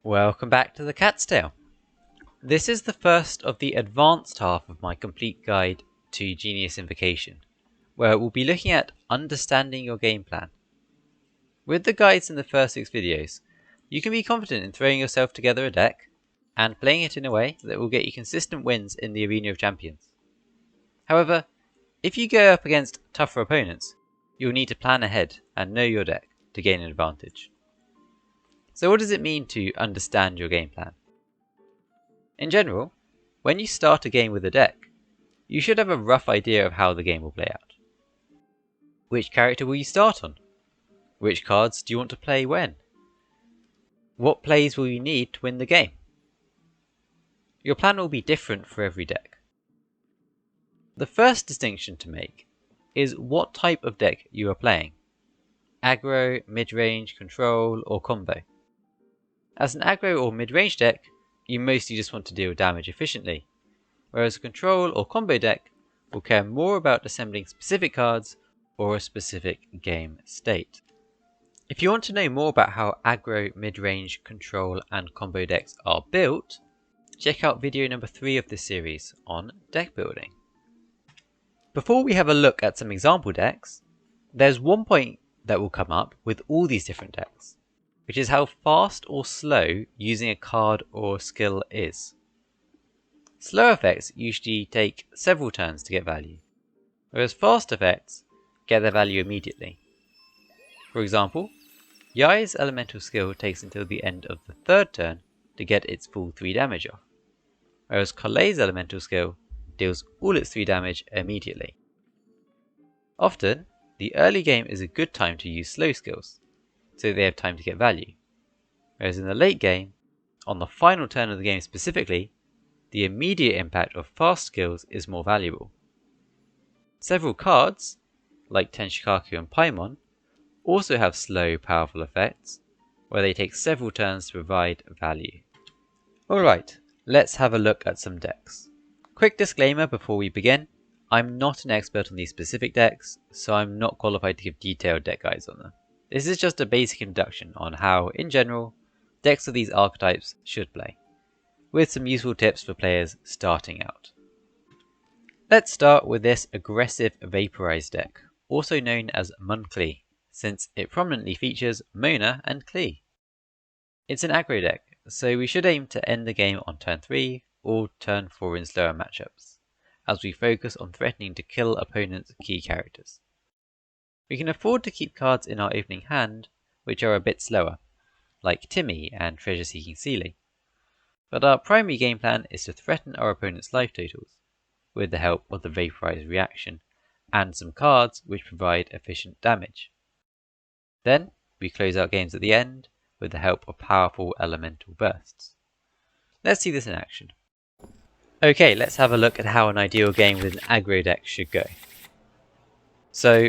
Welcome back to the Cat's Tail. This is the first of the advanced half of my complete guide to Genius Invocation, where we'll be looking at understanding your game plan. With the guides in the first 6 videos, you can be confident in throwing yourself together a deck and playing it in a way that will get you consistent wins in the Arena of Champions. However, if you go up against tougher opponents, you'll need to plan ahead and know your deck to gain an advantage. So what does it mean to understand your game plan? In general, when you start a game with a deck, you should have a rough idea of how the game will play out. Which character will you start on? Which cards do you want to play when? What plays will you need to win the game? Your plan will be different for every deck. The first distinction to make is what type of deck you are playing. Aggro, mid-range, control, or combo. As an aggro or mid-range deck, you mostly just want to deal damage efficiently, whereas a control or combo deck will care more about assembling specific cards or a specific game state. If you want to know more about how aggro, mid-range, control and combo decks are built, check out video number 3 of this series on deck building. Before we have a look at some example decks, there's one point that will come up with all these different decks, which is how fast or slow using a card or skill is. Slow effects usually take several turns to get value, whereas fast effects get their value immediately. For example, Yai's elemental skill takes until the end of the 3rd turn to get its full 3 damage off, whereas Kolei's elemental skill deals all its 3 damage immediately. Often, the early game is a good time to use slow skills, so they have time to get value, whereas in the late game, on the final turn of the game specifically, the immediate impact of fast skills is more valuable. Several cards, like Tenshikaku and Paimon, also have slow, powerful effects, where they take several turns to provide value. Alright, let's have a look at some decks. Quick disclaimer before we begin, I'm not an expert on these specific decks, so I'm not qualified to give detailed deck guides on them. This is just a basic introduction on how, in general, decks of these archetypes should play, with some useful tips for players starting out. Let's start with this aggressive Vaporized deck, also known as Monklee, since it prominently features Mona and Klee. It's an aggro deck, so we should aim to end the game on turn 3 or turn 4 in slower matchups, as we focus on threatening to kill opponents' key characters. We can afford to keep cards in our opening hand which are a bit slower, like Timmy and Treasure Seeking Sealy, but our primary game plan is to threaten our opponent's life totals, with the help of the Vaporized reaction and some cards which provide efficient damage. Then we close out games at the end with the help of powerful elemental bursts. Let's see this in action. Okay, let's have a look at how an ideal game with an aggro deck should go. So,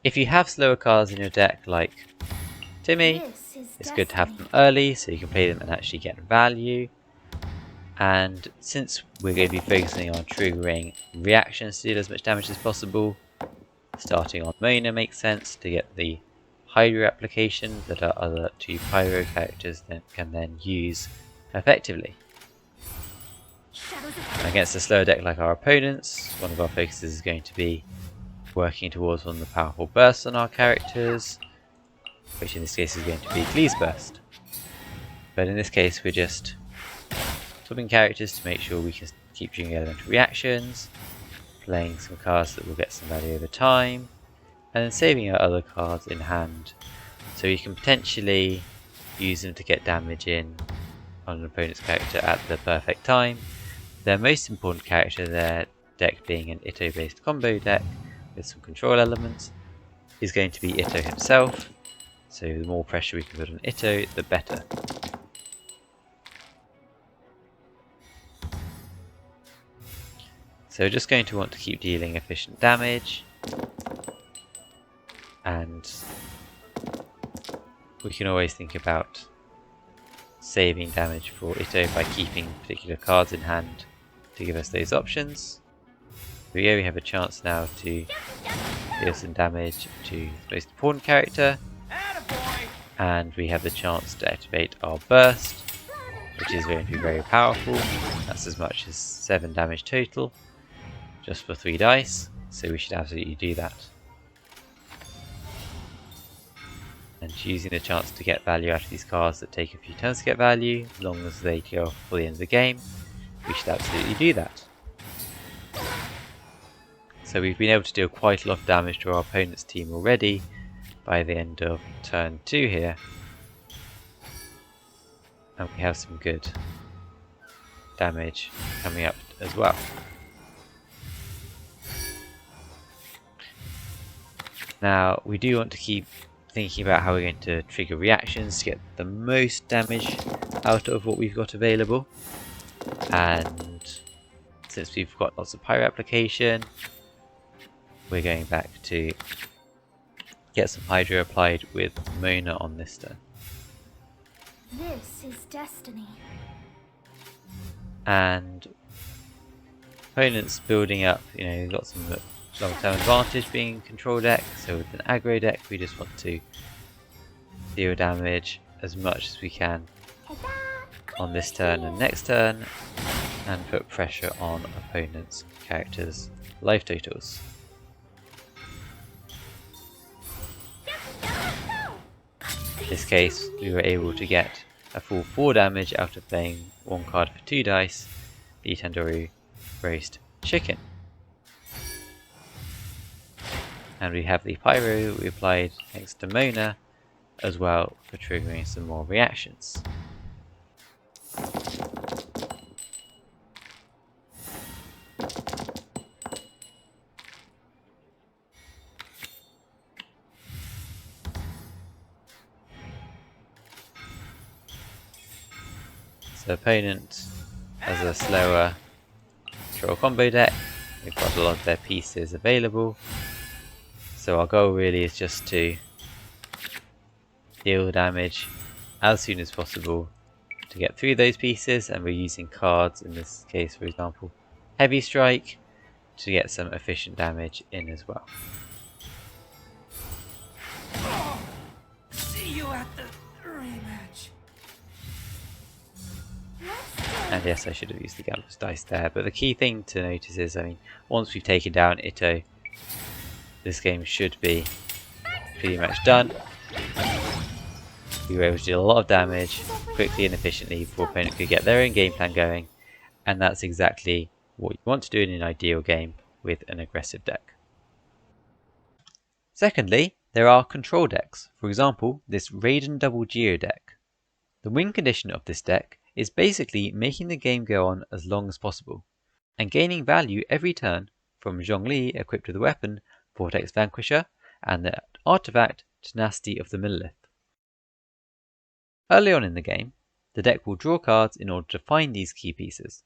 if you have slower cards in your deck like Timmy, it's good to have them early so you can play them and actually get value. And since we're going to be focusing on triggering reactions to deal as much damage as possible, starting on Mona makes sense to get the Hydro application that our other 2 Pyro characters can then use effectively. Against a slower deck like our opponents, one of our focuses is going to be working towards one of the powerful bursts on our characters, which in this case is going to be Klee's burst. But in this case we're just swapping characters to make sure we can keep doing elemental reactions, playing some cards that will get some value over time, and then saving our other cards in hand so we can potentially use them to get damage in on an opponent's character at the perfect time. Their most important character, their deck being an Itto based combo deck with some control elements, is going to be Itto himself, so the more pressure we can put on Itto, the better. So we're just going to want to keep dealing efficient damage, and we can always think about saving damage for Itto by keeping particular cards in hand to give us those options. Here we have a chance now to deal some damage to the most important character, and we have the chance to activate our burst, which is going to be very powerful. That's as much as 7 damage total, just for 3 dice, so we should absolutely do that. And using the chance to get value out of these cards that take a few turns to get value, as long as they go off for the end of the game, we should absolutely do that. So we've been able to deal quite a lot of damage to our opponent's team already by the end of turn 2 here. And we have some good damage coming up as well. Now we do want to keep thinking about how we're going to trigger reactions to get the most damage out of what we've got available. And since we've got lots of Pyro application, we're going back to get some Hydro applied with Mona on this turn. This is destiny. And opponents building up, you've got some long-term advantage being control deck, so with an aggro deck we just want to deal damage as much as we can on this turn and next turn, and put pressure on opponents' characters' life totals. In this case we were able to get a full 4 damage out of playing 1 card for 2 dice, the Tandoori Roast Chicken. And we have the Pyro we applied thanks to Mona as well for triggering some more reactions. So opponent has a slower control combo deck, we've got a lot of their pieces available. So our goal really is just to deal damage as soon as possible to get through those pieces, and we're using cards, in this case for example Heavy Strike, to get some efficient damage in as well. See you at the rematch. And yes, I should have used the Gambler's dice there, but the key thing to notice is, once we've taken down Itto, this game should be pretty much done. We were able to do a lot of damage quickly and efficiently before opponent could get their own game plan going, and that's exactly what you want to do in an ideal game with an aggressive deck. Secondly, there are control decks, for example this Raiden Double Geo deck. The win condition of this deck is basically making the game go on as long as possible, and gaining value every turn from Zhongli equipped with a weapon, Vortex Vanquisher, and the artifact Tenacity of the Millilith. Early on in the game, the deck will draw cards in order to find these key pieces,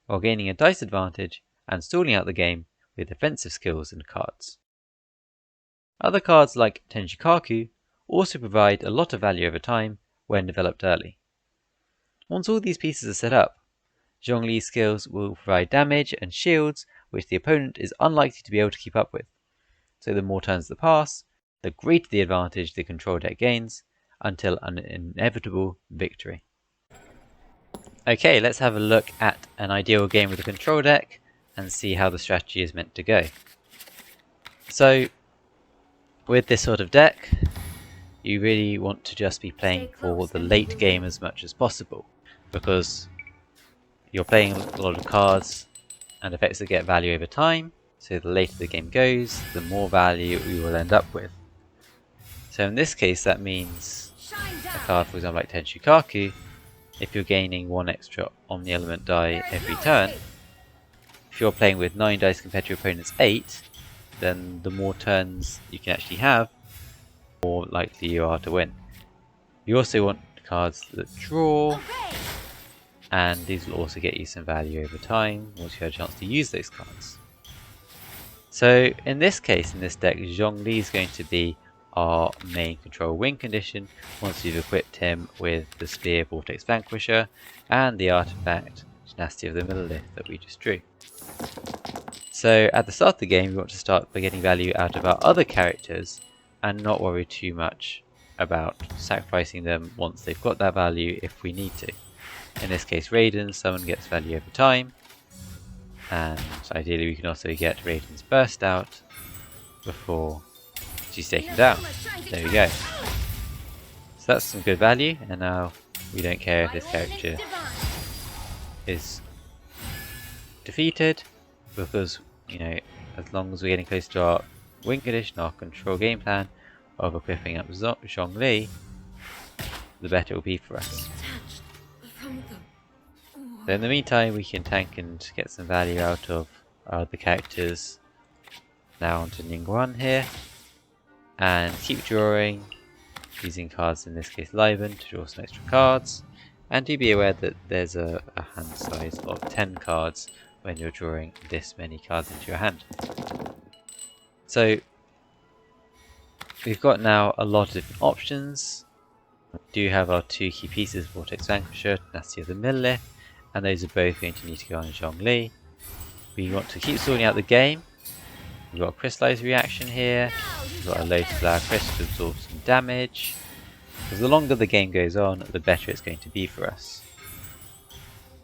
while gaining a dice advantage and stalling out the game with defensive skills and cards. Other cards like Tenjikaku also provide a lot of value over time when developed early. Once all these pieces are set up, Zhongli's skills will provide damage and shields which the opponent is unlikely to be able to keep up with. So the more turns that pass, the greater the advantage the control deck gains, until an inevitable victory. Okay, let's have a look at an ideal game with a control deck and see how the strategy is meant to go. So, with this sort of deck, you really want to just be playing for the late game as much as possible, because you're playing a lot of cards and effects that get value over time, so the later the game goes, the more value you will end up with. So in this case that means a card, for example like Tenjikaku, if you're gaining 1 extra Omni Element die every turn, if you're playing with 9 dice compared to your opponent's 8, then the more turns you can actually have, the more likely you are to win. You also want cards that draw, and these will also get you some value over time once you have a chance to use those cards. So in this case, in this deck, Zhongli is going to be our main control win condition once we've equipped him with the Spear Vortex Vanquisher and the artifact Tenacity of the Millilith that we just drew. So at the start of the game we want to start by getting value out of our other characters and not worry too much about sacrificing them once they've got that value if we need to. In this case Raiden, someone gets value over time, and ideally we can also get Raiden's burst out before she's taken down. There we go. So that's some good value, and now we don't care if this character is defeated, because, you know, as long as we're getting close to our win condition, our control game plan of equipping up Zhongli, the better it will be for us. So in the meantime, we can tank and get some value out of our other characters. Now onto Ningguang here, and keep drawing, using cards, in this case Liven, to draw some extra cards. And do be aware that there's a hand size of 10 cards when you're drawing this many cards into your hand. So we've got now a lot of different options. We do have our two key pieces, Vortex Vanquisher, Tenacity of the Millelith, and those are both going to need to go on Zhongli. We want to keep sorting out the game. We've got a Crystallize reaction here, we've got a Lotus Flower Crisp to absorb some damage. Because the longer the game goes on, the better it's going to be for us.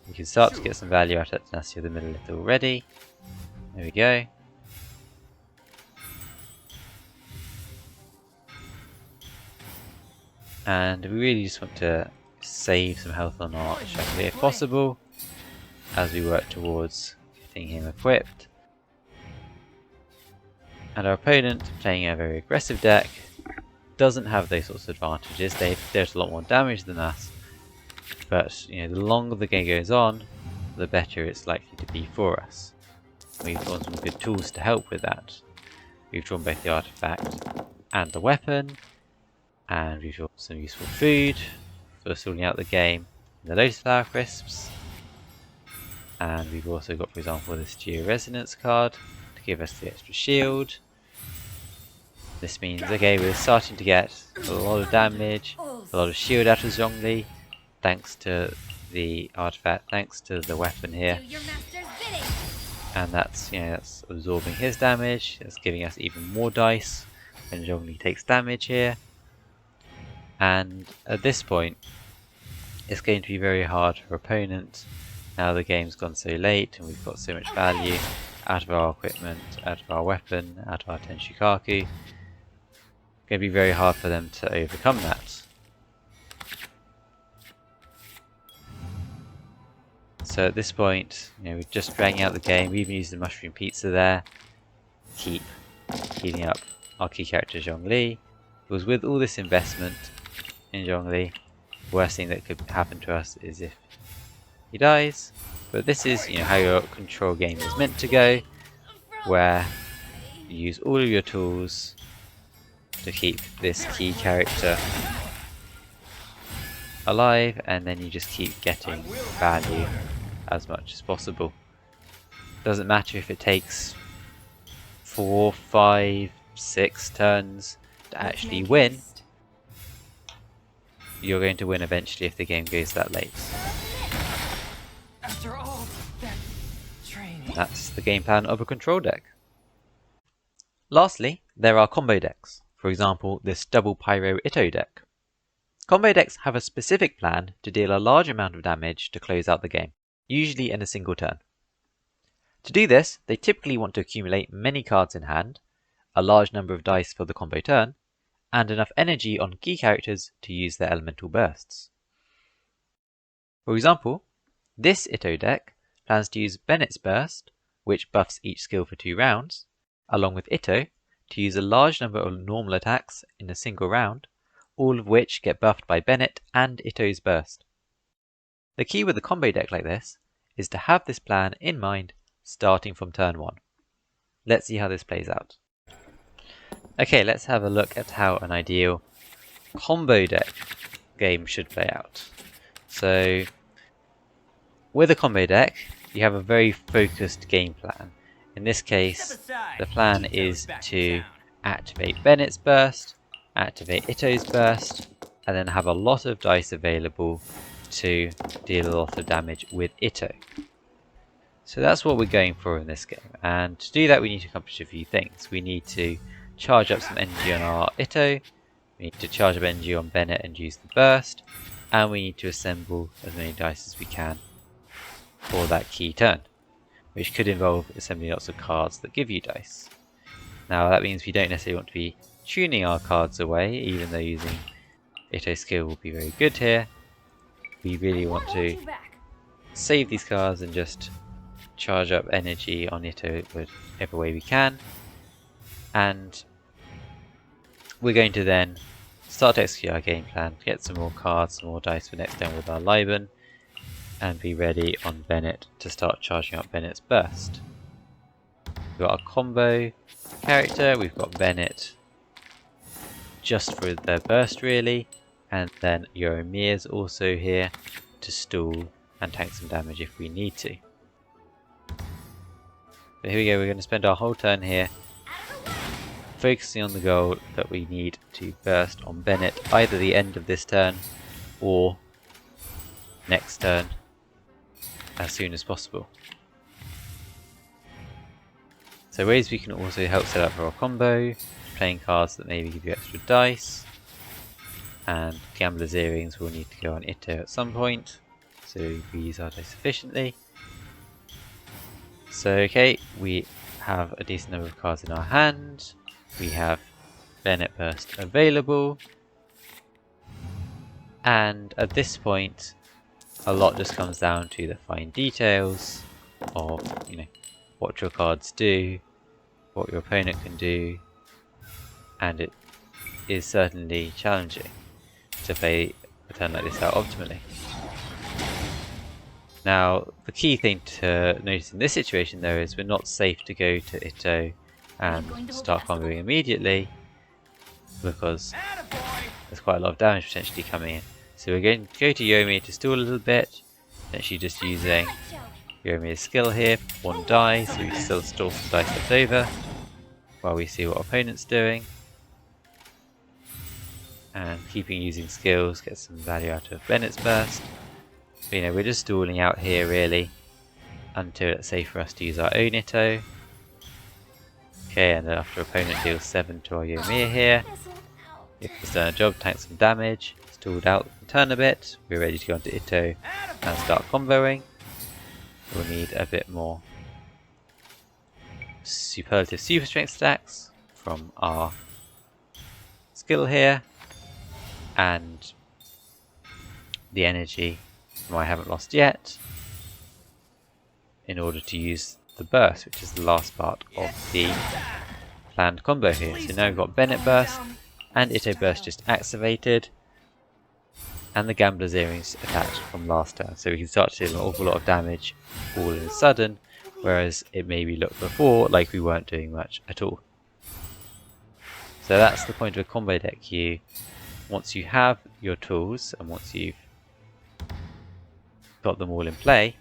We can start to get some value out of Tenacity of the Millelith already. There we go. And we really just want to save some health on our Zhongli if possible, as we work towards getting him equipped. And our opponent, playing a very aggressive deck, doesn't have those sorts of advantages. They dealt a lot more damage than us, but you know, the longer the game goes on, the better it's likely to be for us. We've got some good tools to help with that. We've drawn both the artifact and the weapon, and we've drawn some useful food for sorting out the game, the Lotus Flower Crisps, and we've also got, for example, this Geo Resonance card to give us the extra shield. This means, okay, we're starting to get a lot of damage, a lot of shield out of Zhongli, thanks to the artifact, thanks to the weapon here. And that's, you know, that's absorbing his damage, that's giving us even more dice when Zhongli takes damage here. And at this point, it's going to be very hard for opponents. Now the game's gone so late and we've got so much value out of our equipment, out of our weapon, out of our Tenshukaku. It's going to be very hard for them to overcome that. So at this point, you know, we're just dragging out the game. We even used the Mushroom Pizza there. Keep healing up our key character Zhongli. Because with all this investment in Zhongli, the worst thing that could happen to us is if he dies. But this is, you know, how your control game is meant to go, where you use all of your tools to keep this key character alive, and then you just keep getting value as much as possible. Doesn't matter if it takes 4, 5, 6 turns to actually win. You're going to win eventually if the game goes that late. After all that training. That's the game plan of a control deck. Lastly, there are combo decks. For example, this double Pyro Itto deck. Combo decks have a specific plan to deal a large amount of damage to close out the game, usually in a single turn. To do this, they typically want to accumulate many cards in hand, a large number of dice for the combo turn, and enough energy on key characters to use their elemental bursts. For example, this Itto deck plans to use Bennett's Burst, which buffs each skill for 2 rounds, along with Itto to use a large number of normal attacks in a single round, all of which get buffed by Bennett and Itto's burst. The key with a combo deck like this is to have this plan in mind starting from turn 1. Let's see how this plays out. Okay, let's have a look at how an ideal combo deck game should play out. So, with a combo deck, you have a very focused game plan. In this case, the plan is to activate Bennett's Burst, activate Itto's Burst, and then have a lot of dice available to deal a lot of damage with Itto. So that's what we're going for in this game, and to do that we need to accomplish a few things. We need to charge up some energy on our Itto, We need to charge up energy on Bennett and use the burst, and we need to assemble as many dice as we can for that key turn, which could involve assembling lots of cards that give you dice. Now that means we don't necessarily want to be tuning our cards away, even though using Itto's skill will be very good here. We really want to save these cards and just charge up energy on Itto whichever way we can. And we're going to then start to execute our game plan, get some more cards, some more dice for next turn with our Liban, and be ready on Bennett to start charging up Bennett's burst. We've got our combo character, we've got Bennett just for their burst really, and then Yoromir's also here to stall and tank some damage if we need to. But here we go, we're going to spend our whole turn here focusing on the goal that we need to burst on Bennett, either the end of this turn or next turn as soon as possible. So ways we can also help set up our combo, playing cards that maybe give you extra dice, and Gambler's Earrings will need to go on Itto at some point, so we use our dice efficiently. So okay, we have a decent number of cards in our hand. We have Bennett Burst available, and at this point a lot just comes down to the fine details of, you know, what your cards do, what your opponent can do, and it is certainly challenging to play a turn like this out optimally. Now the key thing to notice in this situation though is we're not safe to go to Itto and start comboing immediately, because there's quite a lot of damage potentially coming in. So we're going to go to Yomi to stall a little bit, essentially just using Yomi's skill here, one die, so we still stall some dice left over while we see what our opponent's doing. And keeping using skills, get some value out of Bennett's burst. But, you know, we're just stalling out here really until it's safe for us to use our own Itto. Okay, and then after opponent deals 7 to our Yomir here, it's done a job, tank some damage, stalled out the turn a bit, we're ready to go into Itto and start comboing. We'll need a bit more superlative super strength stacks from our skill here, and the energy from I haven't lost yet, in order to use the burst, which is the last part of the planned combo here. So now we've got Bennett burst and Itto burst just activated, and the Gambler's Earrings attached from last turn, so we can start to do an awful lot of damage all of a sudden, whereas it maybe looked before like we weren't doing much at all. So that's the point of a combo deck. Once you have your tools and once you've got them all in play,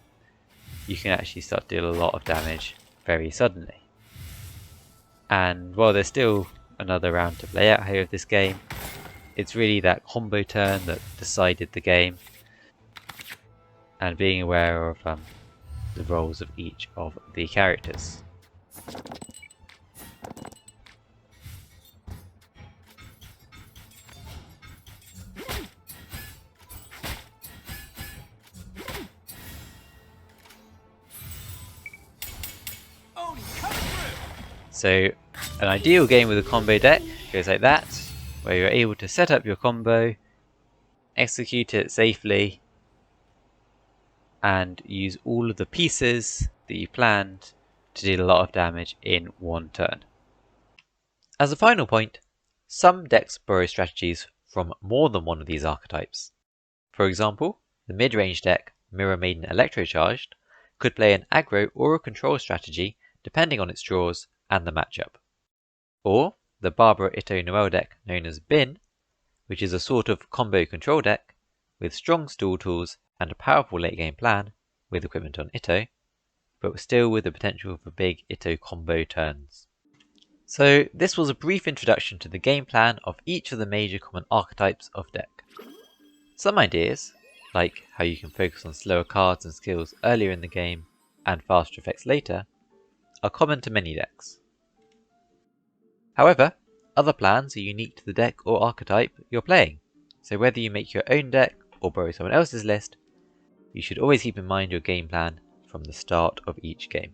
you can actually start to deal a lot of damage very suddenly. And while there's still another round to play out here of this game, it's really that combo turn that decided the game, and being aware of the roles of each of the characters. So an ideal game with a combo deck goes like that, where you're able to set up your combo, execute it safely, and use all of the pieces that you planned to deal a lot of damage in one turn. As a final point, some decks borrow strategies from more than one of these archetypes. For example, the mid-range deck Mirror Maiden Electrocharged could play an aggro or a control strategy depending on its draws and the matchup. Or the Barbara Itto Noel deck known as Bin, which is a sort of combo control deck with strong stall tools and a powerful late game plan with equipment on Itto, but still with the potential for big Itto combo turns. So this was a brief introduction to the game plan of each of the major common archetypes of deck. Some ideas, like how you can focus on slower cards and skills earlier in the game and faster effects later, are common to many decks. However, Other plans are unique to the deck or archetype you're playing, so whether you make your own deck or borrow someone else's list, you should always keep in mind your game plan from the start of each game.